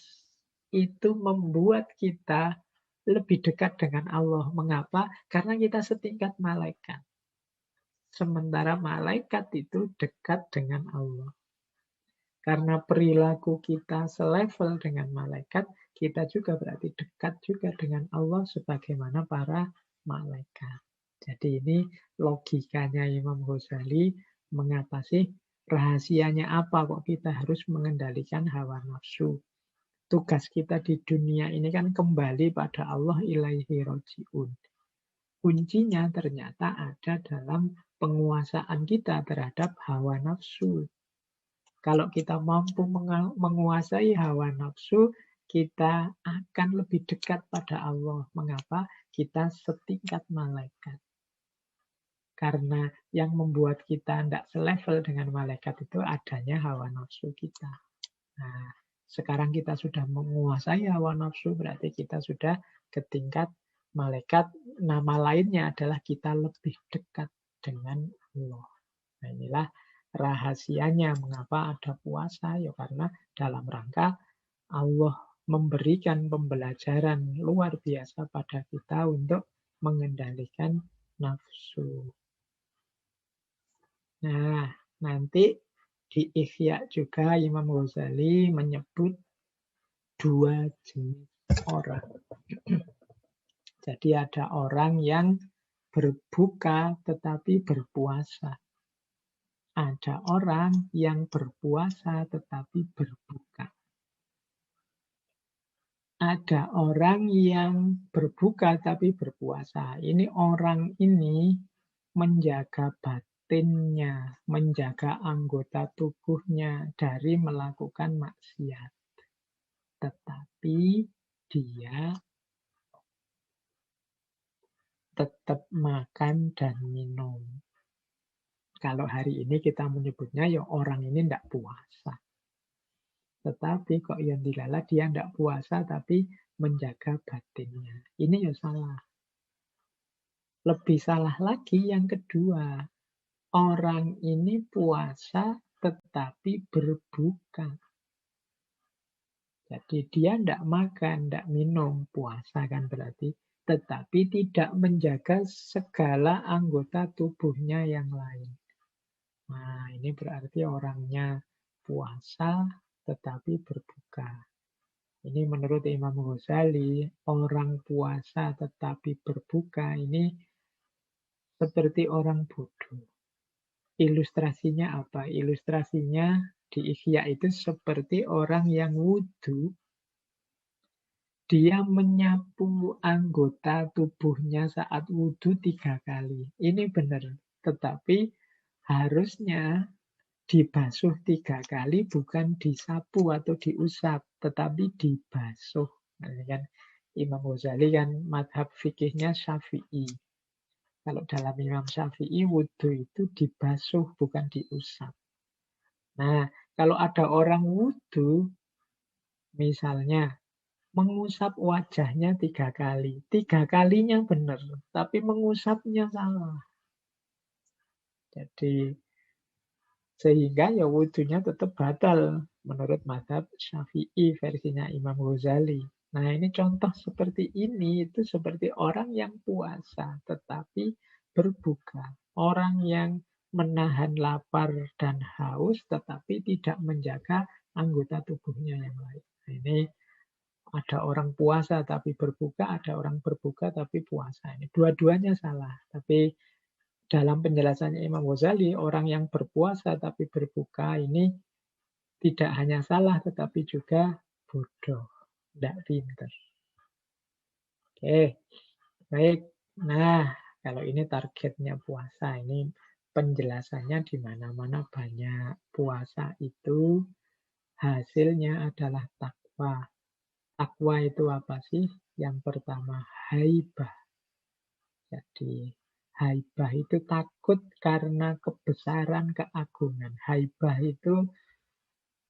itu membuat kita lebih dekat dengan Allah. Mengapa? Karena kita setingkat malaikat. Sementara malaikat itu dekat dengan Allah. Karena perilaku kita selevel dengan malaikat, kita juga berarti dekat juga dengan Allah sebagaimana para malaikat. Jadi ini logikanya Imam Ghazali, mengapa sih rahasianya apa kok kita harus mengendalikan hawa nafsu. Tugas kita di dunia ini kan kembali pada Allah, ilaihi roji'un. Kuncinya ternyata ada dalam penguasaan kita terhadap hawa nafsu. Kalau kita mampu menguasai hawa nafsu, kita akan lebih dekat pada Allah. Mengapa? Kita setingkat malaikat. Karena yang membuat kita tidak selevel dengan malaikat itu adanya hawa nafsu kita. Nah, sekarang kita sudah menguasai hawa nafsu, berarti kita sudah ke tingkat malaikat. Nama lainnya adalah kita lebih dekat dengan Allah. Nah, inilah rahasianya mengapa ada puasa. Ya karena dalam rangka Allah memberikan pembelajaran luar biasa pada kita untuk mengendalikan nafsu. Nah, nanti di Ihya juga Imam Ghazali menyebut dua jenis orang. Jadi ada orang yang berbuka tetapi berpuasa. Ada orang yang berpuasa tetapi berbuka. Ada orang yang berbuka tapi berpuasa. Ini orang ini menjaga batinnya, menjaga anggota tubuhnya dari melakukan maksiat. Tetapi dia tetap makan dan minum. Kalau hari ini kita menyebutnya ya orang ini tidak puasa. Tetapi kok yang dilala dia tidak puasa tapi menjaga batinnya. Ini ya salah. Lebih salah lagi yang kedua. Orang ini puasa tetapi berbuka. Jadi dia tidak makan, tidak minum, puasa kan berarti. Tetapi tidak menjaga segala anggota tubuhnya yang lain. Nah, ini berarti orangnya puasa tetapi berbuka. Ini menurut Imam Ghazali, orang puasa tetapi berbuka ini seperti orang bodoh. Ilustrasinya apa? Ilustrasinya di Ihya itu seperti orang yang wudhu, dia menyapu anggota tubuhnya saat wudhu 3 kali. Ini benar. Tetapi harusnya dibasuh 3 kali, bukan disapu atau diusap, tetapi dibasuh. Nah, ini kan Imam Ghazali kan madhab fikihnya Syafi'i. Kalau dalam Imam Syafi'i, wudhu itu dibasuh, bukan diusap. Nah, kalau ada orang wudhu, misalnya mengusap wajahnya 3 kali. 3 kalinya benar, tapi mengusapnya salah. Jadi sehingga ya wudhunya tetap batal menurut mazhab Syafi'i versinya Imam Ghazali. Nah ini contoh seperti ini itu seperti orang yang puasa tetapi berbuka. Orang yang menahan lapar dan haus tetapi tidak menjaga anggota tubuhnya yang lain. Nah, ini ada orang puasa tapi berbuka, ada orang berbuka tapi puasa. Ini dua-duanya salah. Tapi dalam penjelasannya Imam Ghazali, orang yang berpuasa tapi berbuka ini tidak hanya salah, tetapi juga bodoh. Tidak pintar. Oke, baik. Nah, kalau ini targetnya puasa, ini penjelasannya di mana-mana banyak. Puasa itu hasilnya adalah takwa. Takwa itu apa sih? Yang pertama, haibah. Jadi haibah itu takut karena kebesaran keagungan. Haibah itu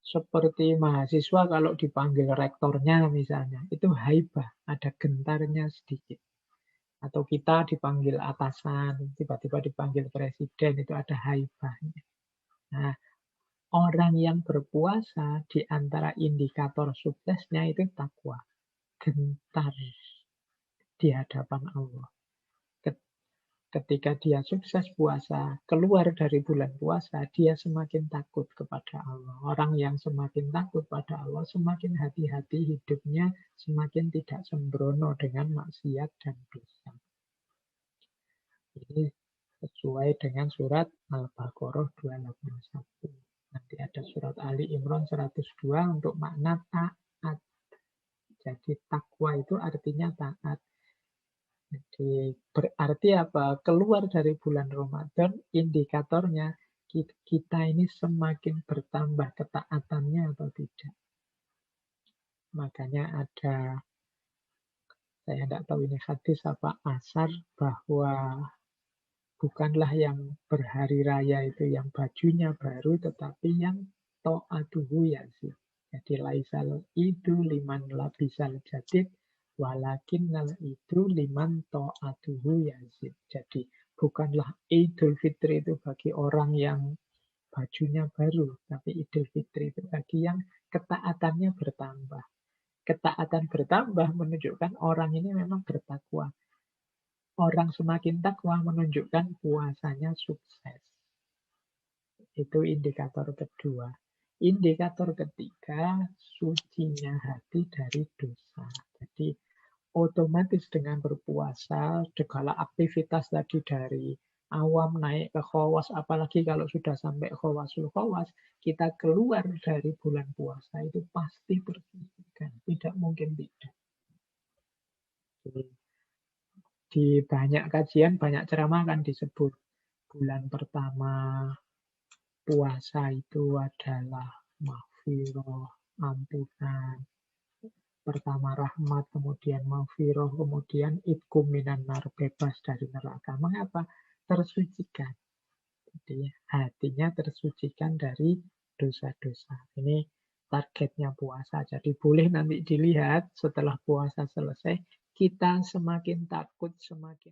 seperti mahasiswa kalau dipanggil rektornya misalnya. Itu haibah, ada gentarnya sedikit. Atau kita dipanggil atasan, tiba-tiba dipanggil presiden, itu ada haibahnya. Nah, orang yang berpuasa di antara indikator suksesnya itu takwa. Gentar di hadapan Allah. Ketika dia sukses puasa, keluar dari bulan puasa, dia semakin takut kepada Allah. Orang yang semakin takut pada Allah, semakin hati-hati hidupnya, semakin tidak sembrono dengan maksiat dan dosa. Ini sesuai dengan surat Al-Baqarah 281. Nanti ada surat Ali Imran 102 untuk makna taat. Jadi takwa itu artinya taat. Jadi berarti apa? Keluar dari bulan Ramadan, indikatornya kita ini semakin bertambah ketaatannya atau tidak. Makanya ada, saya tidak tahu ini hadis apa asar, bahwa bukanlah yang berhari raya itu yang bajunya baru, tetapi yang ta'atuhu yazid. Jadi laisal itu liman labisal jadid, walakinnal itu liman ta'atuhu yazid. Jadi bukanlah Idul Fitri itu bagi orang yang bajunya baru, tapi Idul Fitri itu bagi yang ketaatannya bertambah. Ketaatan bertambah menunjukkan orang ini memang bertakwa. Orang semakin takwa menunjukkan puasanya sukses. Itu indikator kedua. Indikator ketiga, sucinya hati dari dosa. Jadi otomatis dengan berpuasa, segala aktivitas tadi dari awam naik ke khawas, apalagi kalau sudah sampai khawasul khawas, kita keluar dari bulan puasa itu pasti bersihkan. Tidak mungkin tidak. Jadi, di banyak kajian, banyak ceramah kan disebut bulan pertama puasa itu adalah maghfirah, ampunan. Pertama rahmat, kemudian maghfirah, kemudian itqum minan nar, bebas dari neraka. Mengapa? Tersucikan. Jadi hatinya tersucikan dari dosa-dosa. Ini targetnya puasa. Jadi boleh nanti dilihat setelah puasa selesai, kita semakin takut, semakin